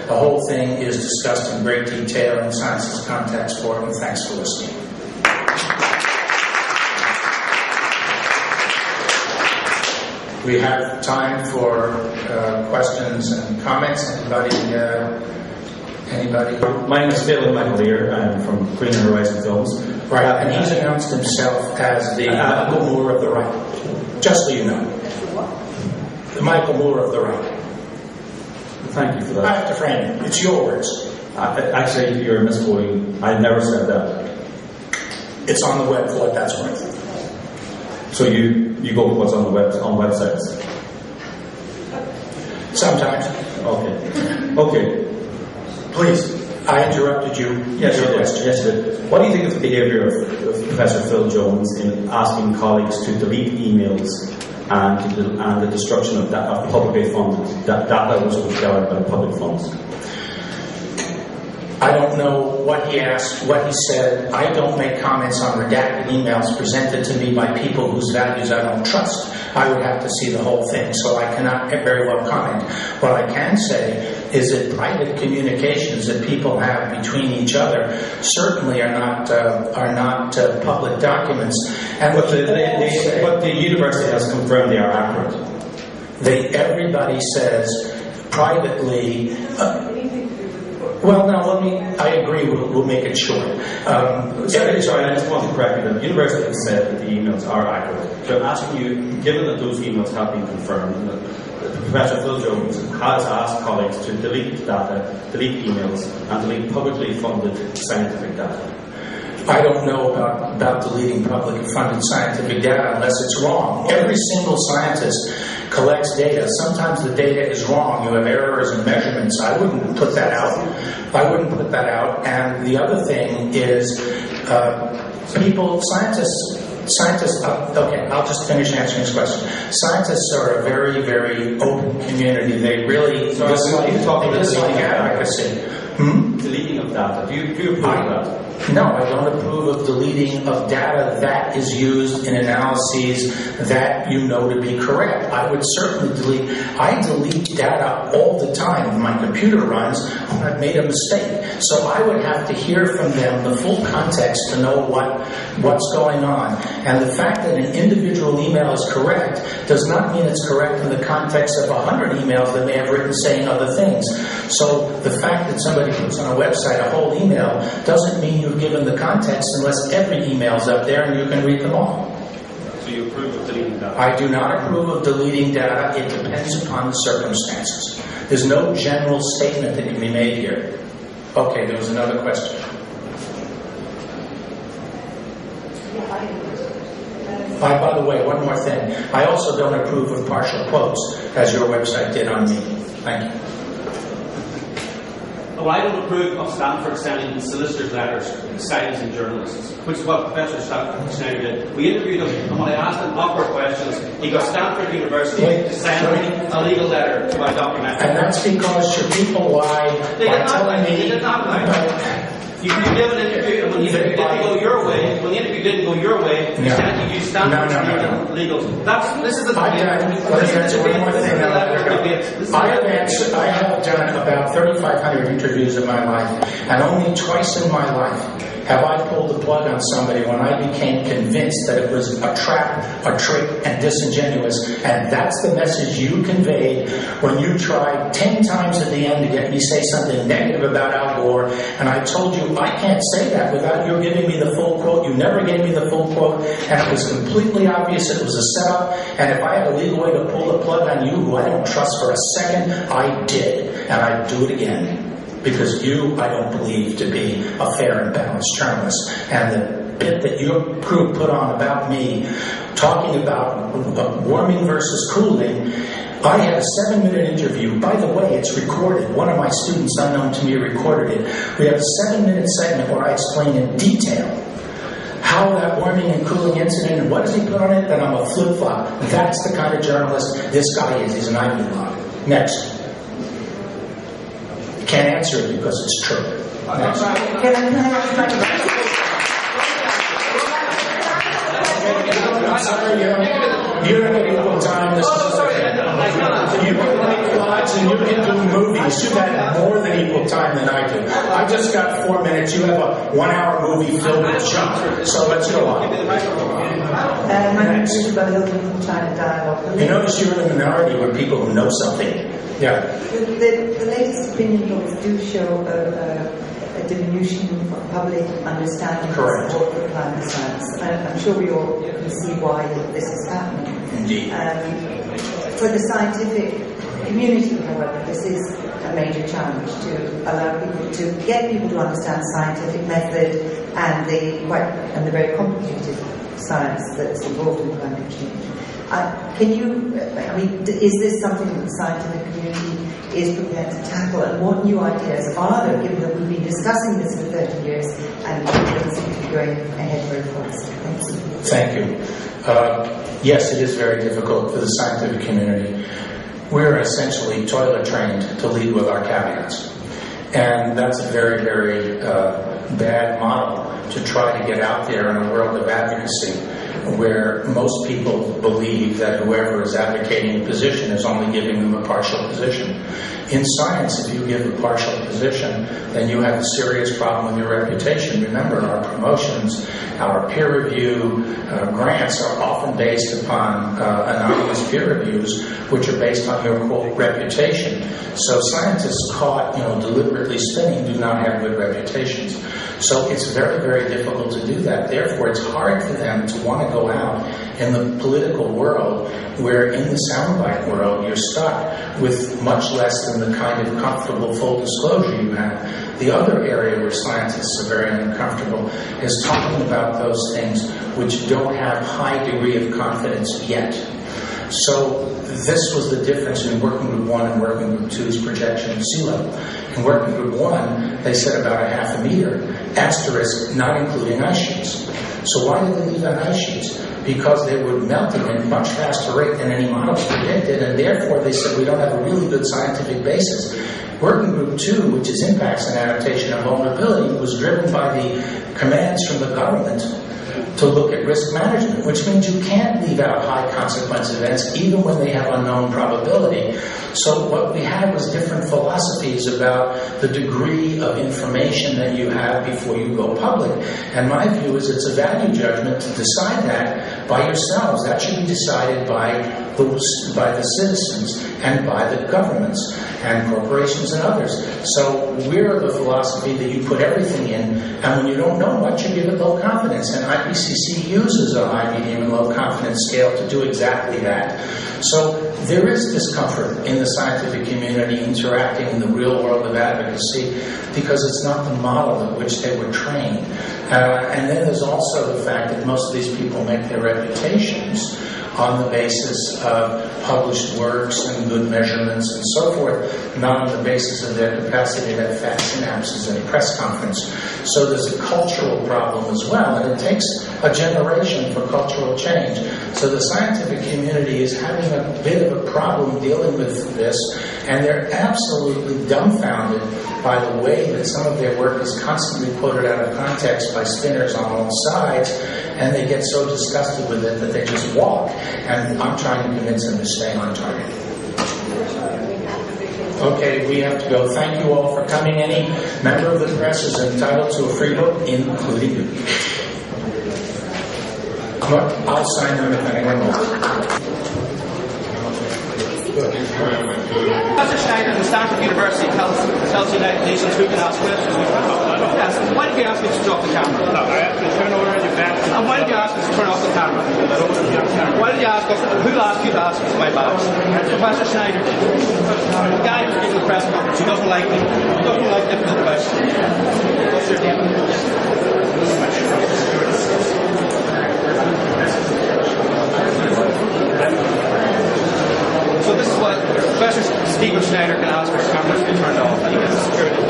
The whole thing is discussed in great detail in Science's Context Forum, and thanks for listening. We have time for questions and comments. Anybody? My name is Schneider and McAleer. I'm from Green Horizon Films. Right, and he's announced himself as the Michael Moore of the right. Just so you know. The Michael Moore of the right. Thank you for that. I have to frame it. It's your words. Actually, you're misquoting. I never said that. It's on the web for what that's worth. So you go with what's on the web on websites? Sometimes. Okay. Please, I interrupted you. Yes, you did. Yes, you did. What do you think of the behaviour of Professor Phil Jones in asking colleagues to delete emails and the destruction of publicly funded data that was gathered by public funds? I don't know what he asked, what he said. I don't make comments on redacted emails presented to me by people whose values I don't trust. I would have to see the whole thing, so I cannot very well comment. What I can say is that private communications that people have between each other certainly are not public documents. And but the university has confirmed they are accurate. Everybody says privately. Well, now I agree. We'll make it short. Sorry, I just want to correct you. The university has said that the emails are accurate. So I'm asking you, given that those emails have been confirmed, that Professor Phil Jones has asked colleagues to delete data, delete emails, and delete publicly funded scientific data. I don't know about deleting publicly funded scientific data unless it's wrong. Every single scientist collects data. Sometimes the data is wrong. You have errors in measurements. I wouldn't put that out. And the other thing is scientists, okay, I'll just finish answering this question. Scientists are a very, very open community. They really dislike advocacy. Deleting of data. Do you approve of that? No, I don't approve of deleting of data that is used in analyses that you know to be correct. I would certainly delete. I delete data all the time when my computer runs when I've made a mistake. So I would have to hear from them the full context to know what's going on. And the fact that an individual email is correct does not mean it's correct in the context of 100 emails that they have written saying other things. So the fact that somebody puts on a website a whole email doesn't mean you've given the context unless every email's up there and you can read them all. So you approve of deleting data? I do not approve of deleting data. It depends upon the circumstances. There's no general statement that can be made here. Okay, there was another question. By the way, one more thing. I also don't approve of partial quotes, as your website did on me. Thank you. Well, I don't approve of Stanford sending solicitors' letters silencing journalists, which is what Professor Schneider did. We interviewed him, and when I asked him awkward questions, he got Stanford University to send me a legal letter to my documentary. And that's because your people lied by telling me... They did not lie. You gave an interview, and when the interview didn't go your way, you said you used Stanford legals. This is the thing. I have done about 3,500 interviews in my life, and only twice in my life have I pulled the plug on somebody when I became convinced that it was a trap, a trick, and disingenuous. And that's the message you conveyed when you tried 10 times at the end to get me to say something negative about Al Gore. And I told you, I can't say that without you giving me the full quote. You never gave me the full quote, and it was completely obvious it was a setup. And if I had a legal way to pull the plug on you, who I don't trust for a second, I did. And I'd do it again. Because you, I don't believe to be a fair and balanced journalist. And the bit that your crew put on about me, talking about warming versus cooling, I had a 7-minute interview. By the way, it's recorded. One of my students, unknown to me, recorded it. We have a 7-minute segment where I explain in detail how that warming and cooling incident, and what does he put on it, that I'm a flip-flop. That's the kind of journalist this guy is. He's an Ivy League. Next. Can't answer it because it's true. Next. I'm sorry, you don't get equal time. This is You can make flies and you can do movies. You've had more than equal time than I do. I just got 4 minutes. You have a 1 hour movie filled with junk. So let's go on. My name is Isabel Hilton from China Dialogue. You notice you're in the minority when people who know something. Yeah. The latest opinion polls do show a diminution of public understanding of support for climate science. I'm sure we all can see why this is happening. Indeed. For the scientific community, however, this is a major challenge to allow people to get people to understand scientific method and the very complicated science that's involved in climate change. Is this something that the scientific community is prepared to tackle, and what new ideas are there, given that we've been discussing this for 30 years and things seem to be going ahead very fast? Thank you. Yes, it is very difficult for the scientific community. We're essentially toilet trained to lead with our caveats. And that's a very, very bad model to try to get out there in a world of advocacy where most people believe that whoever is advocating a position is only giving them a partial position. In science, if you give a partial position, then you have a serious problem with your reputation. Remember, our promotions, our peer review grants are often based upon anonymous peer reviews, which are based on your, quote, reputation. So scientists caught, deliberately spinning do not have good reputations. So it's very, very difficult to do that. Therefore, it's hard for them to want to go out in the political world where in the soundbite world you're stuck with much less than the kind of comfortable full disclosure you have. The other area where scientists are very uncomfortable is talking about those things which don't have high degree of confidence yet. So this was the difference in Working Group 1 and Working Group 2's projection of sea level. In Working Group 1, they said about 0.5 meter, asterisk, not including ice sheets. So why did they leave out ice sheets? Because they were melting at a much faster rate than any models predicted, and therefore they said we don't have a really good scientific basis. Working Group 2, which is impacts and adaptation and vulnerability, was driven by the commands from the government to look at risk management, which means you can't leave out high consequence events even when they have unknown probability. So what we had was different philosophies about the degree of information that you have before you go public. And my view is it's a value judgment to decide that by yourselves. That should be decided by the citizens and by the governments and corporations and others. So we're of the philosophy that you put everything in, and when you don't know much, you give it low confidence. And IPCC uses a high, medium, and low confidence scale to do exactly that. So there is discomfort in the scientific community interacting in the real world of advocacy because it's not the model at which they were trained. And then there's also the fact that most of these people make their reputations on the basis of published works and good measurements and so forth, not on the basis of their capacity to have fat synapses at a press conference. So there's a cultural problem as well, and it takes a generation for cultural change. So the scientific community is having a bit of a problem dealing with this, and they're absolutely dumbfounded by the way that some of their work is constantly quoted out of context by spinners on all sides, and they get so disgusted with it that they just walk. And I'm trying to convince them to stay on target. Okay, we have to go. Thank you all for coming. Any member of the press is entitled to a free book, including you. I'll sign them if anyone wants. Professor Schneider from Stanford University tells the United Nations who can ask questions. Yes. Why did you ask me to turn off the camera? No, I asked you to turn over your back. And why did you ask us to turn off the camera? Why did you ask us? Who asked you to ask us my backs? Professor Schneider did. The guy who's giving the press conference, he doesn't like me. He doesn't like difficult questions. What's your name? So this is what Professor Stephen Schneider can ask for cameras to be turned off. And he gets security.